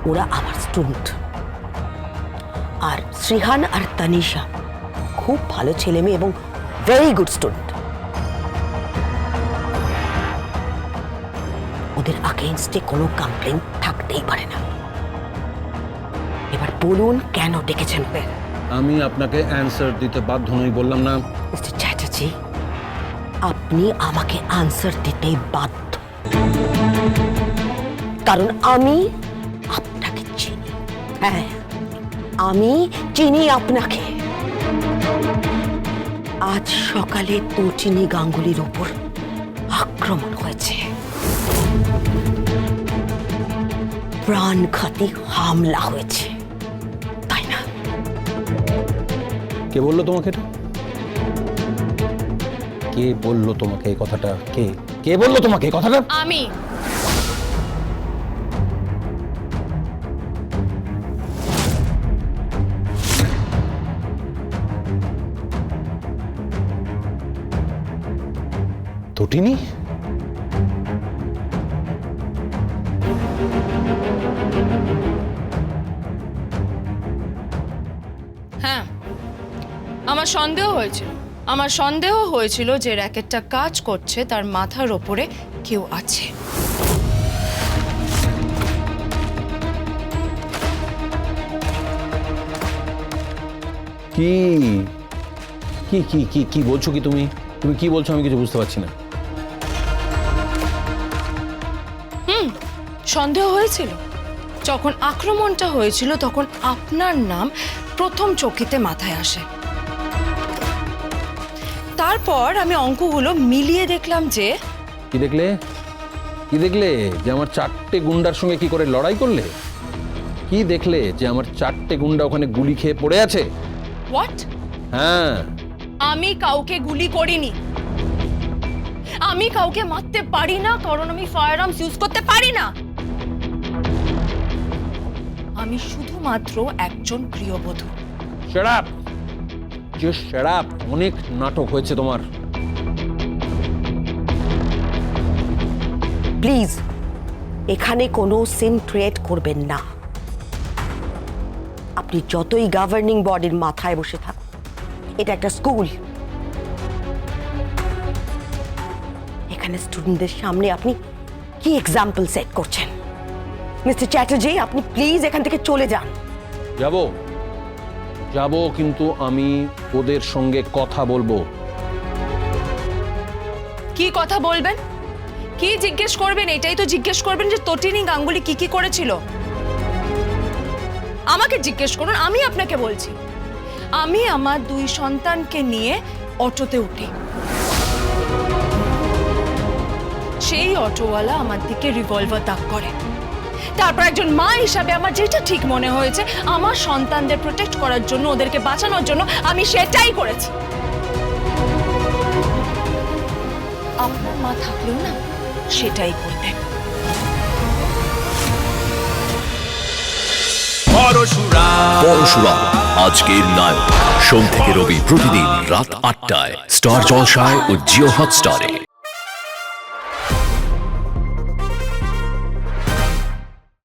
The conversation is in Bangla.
ওরা আমার স্টুডেন্ট। আর শ্রীহান আর তানিশা খুব ভালো ছেলে মেয়ে এবং ভেরি গুড স্টুডেন্ট। ওদের আগেইনস্টে কোনো কমপ্লেন থাকতেই পারে না। এবার বলুন কেন ডেকেছেন ওকে? আমি আপনাকে অ্যানসার দিতে বাধ্য নই বললাম না? মিস্টার চ্যাটার্জি, আপনি আমাকে আনসার দিতে বাধ্য, কারণ আমি আপনাকে চিনি। হ্যাঁ, আমি চিনি আপনাকে। আজ সকালে তটিনী গাঙ্গুলির উপর আক্রমণ হয়েছে, প্রাণঘাতী হামলা হয়েছে, তাই না? কে বললো তোমাকে এটা? কে বললো তোমাকে এই কথাটা? কে বললো তোমাকে এই কথাটা? আমি। তটিনী? হ্যাঁ, আমার সন্দেহ হয়েছিল যে র্যাকেটটা কাজ করছে, তার মাথার ওপরে কেউ আছে। কি কি কি কি কি বলছো? কি তুমি তুমি কি বলছো? আমি কিছু বুঝতে পারছি না। সন্দেহ হয়েছিল। যখন আক্রমণটা হয়েছিল তখন আপনার নাম প্রথম চকিতে মাথায় আসে। তারপর আমি অঙ্কগুলো মিলিয়ে দেখলাম যে কি দেখলে? যে আমার 4টে গুন্ডার সঙ্গে কি করে লড়াই করলে? কি দেখলে যে আমার 4টে গুন্ডা ওখানে গুলি খেয়ে পড়ে আছে? হোয়াট? হ্যাঁ, আমি কাউকে গুলি করিনি। আমি কাউকে মারতে পারি না, কারণ আমি ফায়ার আর্মস ইউজ করতে পারি না। আমি শুধুমাত্র একজন গৃহবধূ। Shut up! Just shut up! অনেক নাটক হয়েছে তোমার। প্লিজ এখানে কোনো সিন ক্রিয়েট করবেন না। আপনি যতই গভর্নিং বডির মাথায় বসে থাকুন, এটা একটা স্কুল। এখানে স্টুডেন্টদের সামনে আপনি কি এক্সাম্পল সেট করছেন? মিস্টার চ্যাটার্জি, আপনি প্লিজ এখান থেকে চলে যান। যাব, কিন্তু আমি ওদের সঙ্গে কথা বলবো। কি কথা বলবেন? কি জিজ্ঞেস করবেন? এটাই তো জিজ্ঞেস করবেন যে তটিনী গাঙ্গুলি কি কি করেছিল। আমাকে জিজ্ঞেস করুন, আমি আপনাকে বলছি। আমি আমার 2 সন্তানকে নিয়ে অটোতে উঠি। সেই অটোওয়ালা আমার দিকে রিভলভার তাক করে। তারপর একজন মা হিসাবে আমার যেটা ঠিক মনে হয়েছে, আমার সন্তানদের প্রোটেক্ট করার জন্য, ওদেরকে বাঁচানোর জন্য আমি সেটাই করেছি। আপনার মা থাকলেও না সেটাই করতেন। পরশুরাম আজকের নায়ক, সোম থেকে রবি প্রতিদিন রাত 8টায় স্টার জলসায় ও জিও হটস্টারে।